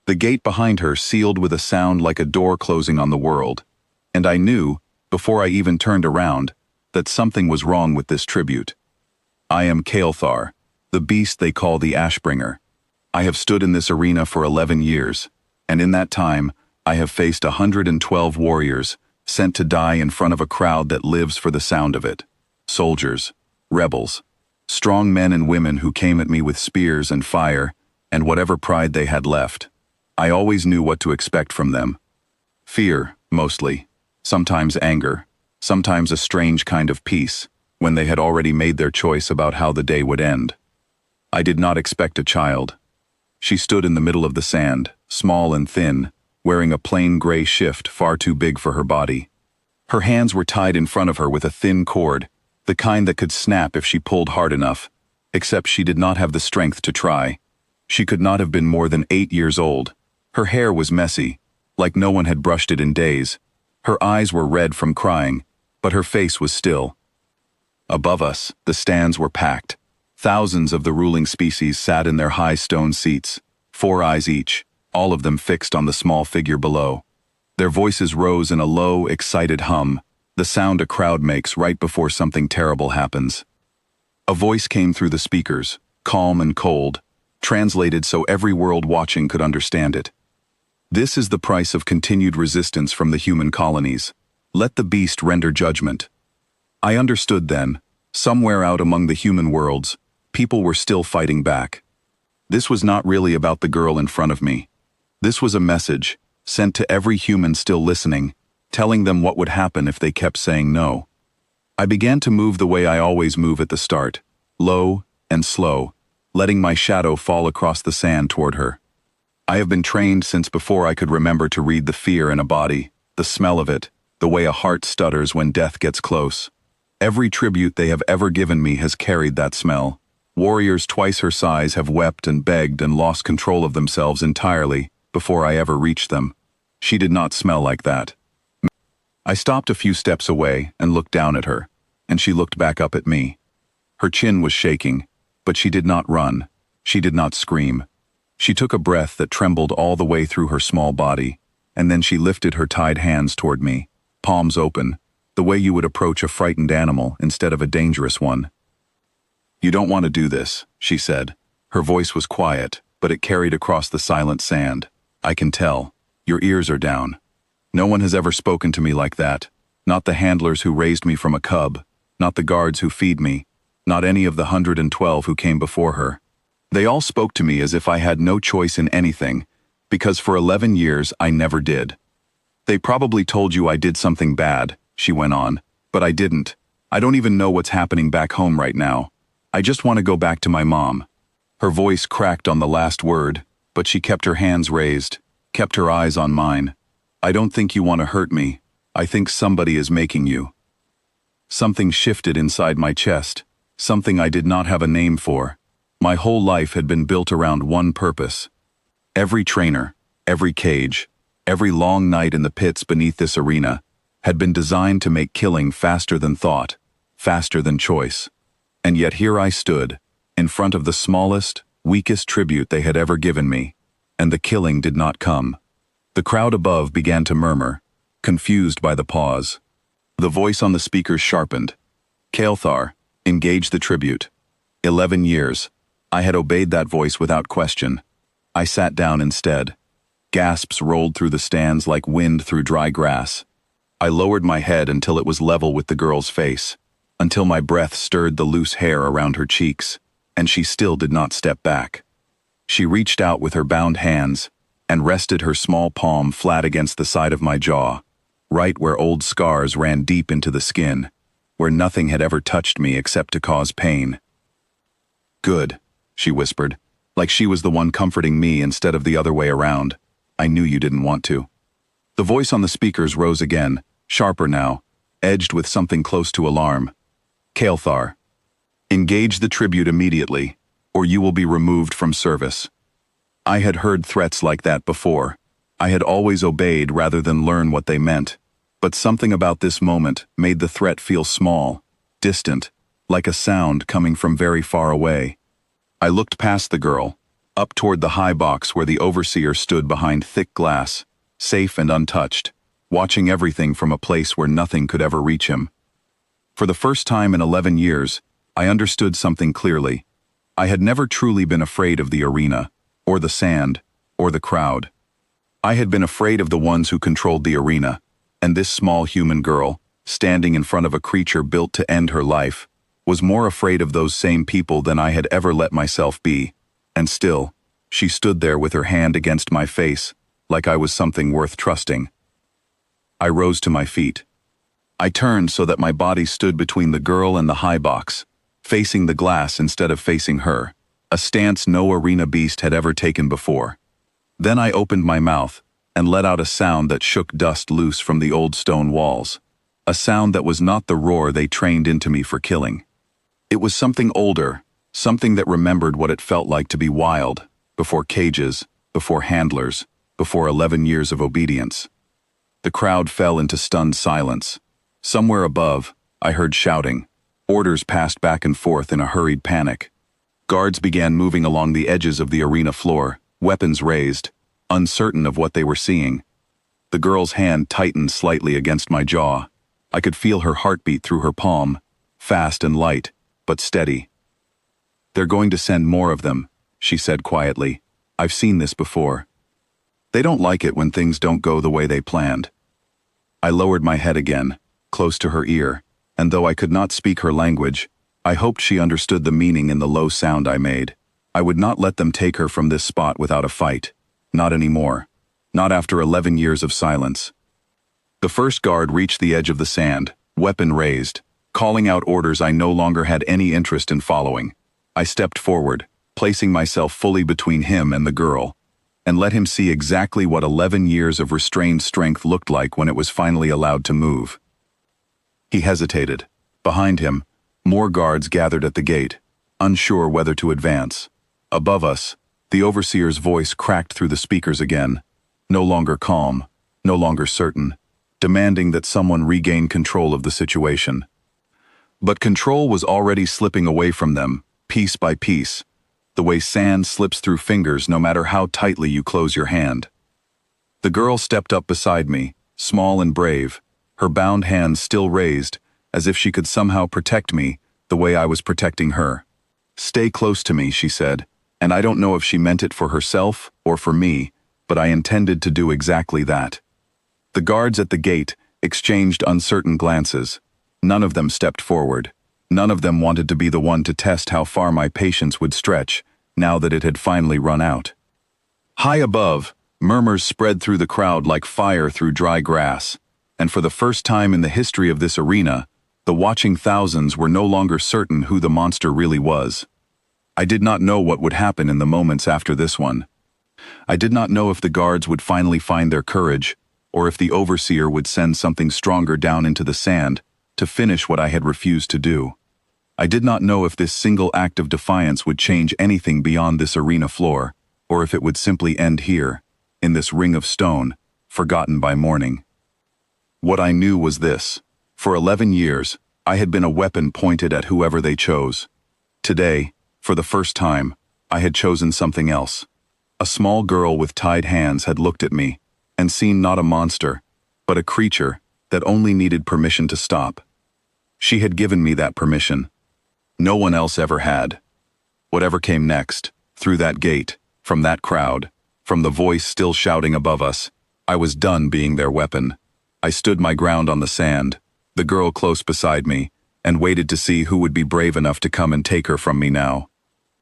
The gate behind her sealed with a sound like a door closing on the world, and I knew, before I even turned around, that something was wrong with this tribute. I am Kael'thar, the beast they call the Ashbringer. I have stood in this arena for 11 years, and in that time, I have faced 112 warriors, sent to die in front of a crowd that lives for the sound of it. Soldiers, rebels, strong men and women who came at me with spears and fire, and whatever pride they had left. I always knew what to expect from them. Fear, mostly. Sometimes anger. Sometimes a strange kind of peace, when they had already made their choice about how the day would end. I did not expect a child. She stood in the middle of the sand, small and thin, wearing a plain gray shift far too big for her body. Her hands were tied in front of her with a thin cord, the kind that could snap if she pulled hard enough, except she did not have the strength to try. She could not have been more than 8 years old. Her hair was messy, like no one had brushed it in days. Her eyes were red from crying, but her face was still. Above us, the stands were packed. Thousands of the ruling species sat in their high stone seats, 4 eyes each, all of them fixed on the small figure below. Their voices rose in a low, excited hum, the sound a crowd makes right before something terrible happens. A voice came through the speakers, calm and cold, translated so every world watching could understand it. This is the price of continued resistance from the human colonies. Let the beast render judgment. I understood then, somewhere out among the human worlds, people were still fighting back. This was not really about the girl in front of me. This was a message, sent to every human still listening, telling them what would happen if they kept saying no. I began to move the way I always move at the start, low and slow, letting my shadow fall across the sand toward her. I have been trained since before I could remember to read the fear in a body, the smell of it, the way a heart stutters when death gets close. Every tribute they have ever given me has carried that smell. Warriors twice her size have wept and begged and lost control of themselves entirely before I ever reached them. She did not smell like that. I stopped a few steps away and looked down at her, and she looked back up at me. Her chin was shaking, but she did not run. She did not scream. She took a breath that trembled all the way through her small body, and then she lifted her tied hands toward me, palms open, the way you would approach a frightened animal instead of a dangerous one. "You don't want to do this," she said. Her voice was quiet, but it carried across the silent sand. "I can tell. Your ears are down. No one has ever spoken to me like that. Not the handlers who raised me from a cub, not the guards who feed me, not any of the 112 who came before her. They all spoke to me as if I had no choice in anything, because for 11 years I never did. They probably told you I did something bad," she went on, "but I didn't. I don't even know what's happening back home right now. I just want to go back to my mom." Her voice cracked on the last word, but she kept her hands raised, kept her eyes on mine. "I don't think you want to hurt me. I think somebody is making you." Something shifted inside my chest, something I did not have a name for. My whole life had been built around one purpose. Every trainer, every cage, every long night in the pits beneath this arena had been designed to make killing faster than thought, faster than choice. And yet here I stood, in front of the smallest, weakest tribute they had ever given me, and the killing did not come. The crowd above began to murmur, confused by the pause. The voice on the speakers sharpened. "Kael'thar, engage the tribute." 11 years. I had obeyed that voice without question. I sat down instead. Gasps rolled through the stands like wind through dry grass. I lowered my head until it was level with the girl's face, until my breath stirred the loose hair around her cheeks, and she still did not step back. She reached out with her bound hands and rested her small palm flat against the side of my jaw, right where old scars ran deep into the skin, where nothing had ever touched me except to cause pain. "Good," she whispered, like she was the one comforting me instead of the other way around. "I knew you didn't want to." The voice on the speakers rose again, sharper now, edged with something close to alarm. "Kael'thar, engage the tribute immediately, or you will be removed from service." I had heard threats like that before. I had always obeyed rather than learn what they meant, but something about this moment made the threat feel small, distant, like a sound coming from very far away. I looked past the girl, up toward the high box where the overseer stood behind thick glass, safe and untouched, watching everything from a place where nothing could ever reach him. For the first time in 11 years, I understood something clearly. I had never truly been afraid of the arena, or the sand, or the crowd. I had been afraid of the ones who controlled the arena, and this small human girl, standing in front of a creature built to end her life, was more afraid of those same people than I had ever let myself be. And still, she stood there with her hand against my face, like I was something worth trusting. I rose to my feet. I turned so that my body stood between the girl and the high box, facing the glass instead of facing her, a stance no arena beast had ever taken before. Then I opened my mouth and let out a sound that shook dust loose from the old stone walls, a sound that was not the roar they trained into me for killing. It was something older, something that remembered what it felt like to be wild, before cages, before handlers, before 11 years of obedience. The crowd fell into stunned silence. Somewhere above, I heard shouting. Orders passed back and forth in a hurried panic. Guards began moving along the edges of the arena floor, weapons raised, uncertain of what they were seeing. The girl's hand tightened slightly against my jaw. I could feel her heartbeat through her palm, fast and light, but steady. "They're going to send more of them," she said quietly. "I've seen this before. They don't like it when things don't go the way they planned." I lowered my head again, close to her ear, and though I could not speak her language, I hoped she understood the meaning in the low sound I made. I would not let them take her from this spot without a fight. Not anymore. Not after 11 years of silence. The first guard reached the edge of the sand, weapon raised, calling out orders I no longer had any interest in following. I stepped forward, placing myself fully between him and the girl, and let him see exactly what 11 years of restrained strength looked like when it was finally allowed to move. He hesitated. Behind him, more guards gathered at the gate, unsure whether to advance. Above us, the overseer's voice cracked through the speakers again, no longer calm, no longer certain, demanding that someone regain control of the situation. But control was already slipping away from them, piece by piece, the way sand slips through fingers no matter how tightly you close your hand. The girl stepped up beside me, small and brave, her bound hands still raised, as if she could somehow protect me the way I was protecting her. "Stay close to me," she said, and I don't know if she meant it for herself or for me, but I intended to do exactly that. The guards at the gate exchanged uncertain glances. None of them stepped forward. None of them wanted to be the one to test how far my patience would stretch, now that it had finally run out. High above, murmurs spread through the crowd like fire through dry grass, and for the first time in the history of this arena, the watching thousands were no longer certain who the monster really was. I did not know what would happen in the moments after this one. I did not know if the guards would finally find their courage, or if the overseer would send something stronger down into the sand to finish what I had refused to do. I did not know if this single act of defiance would change anything beyond this arena floor, or if it would simply end here, in this ring of stone, forgotten by morning. What I knew was this. For 11 years, I had been a weapon pointed at whoever they chose. Today, for the first time, I had chosen something else. A small girl with tied hands had looked at me, and seen not a monster, but a creature that only needed permission to stop. She had given me that permission. No one else ever had. Whatever came next, through that gate, from that crowd, from the voice still shouting above us, I was done being their weapon. I stood my ground on the sand, the girl close beside me, and waited to see who would be brave enough to come and take her from me now.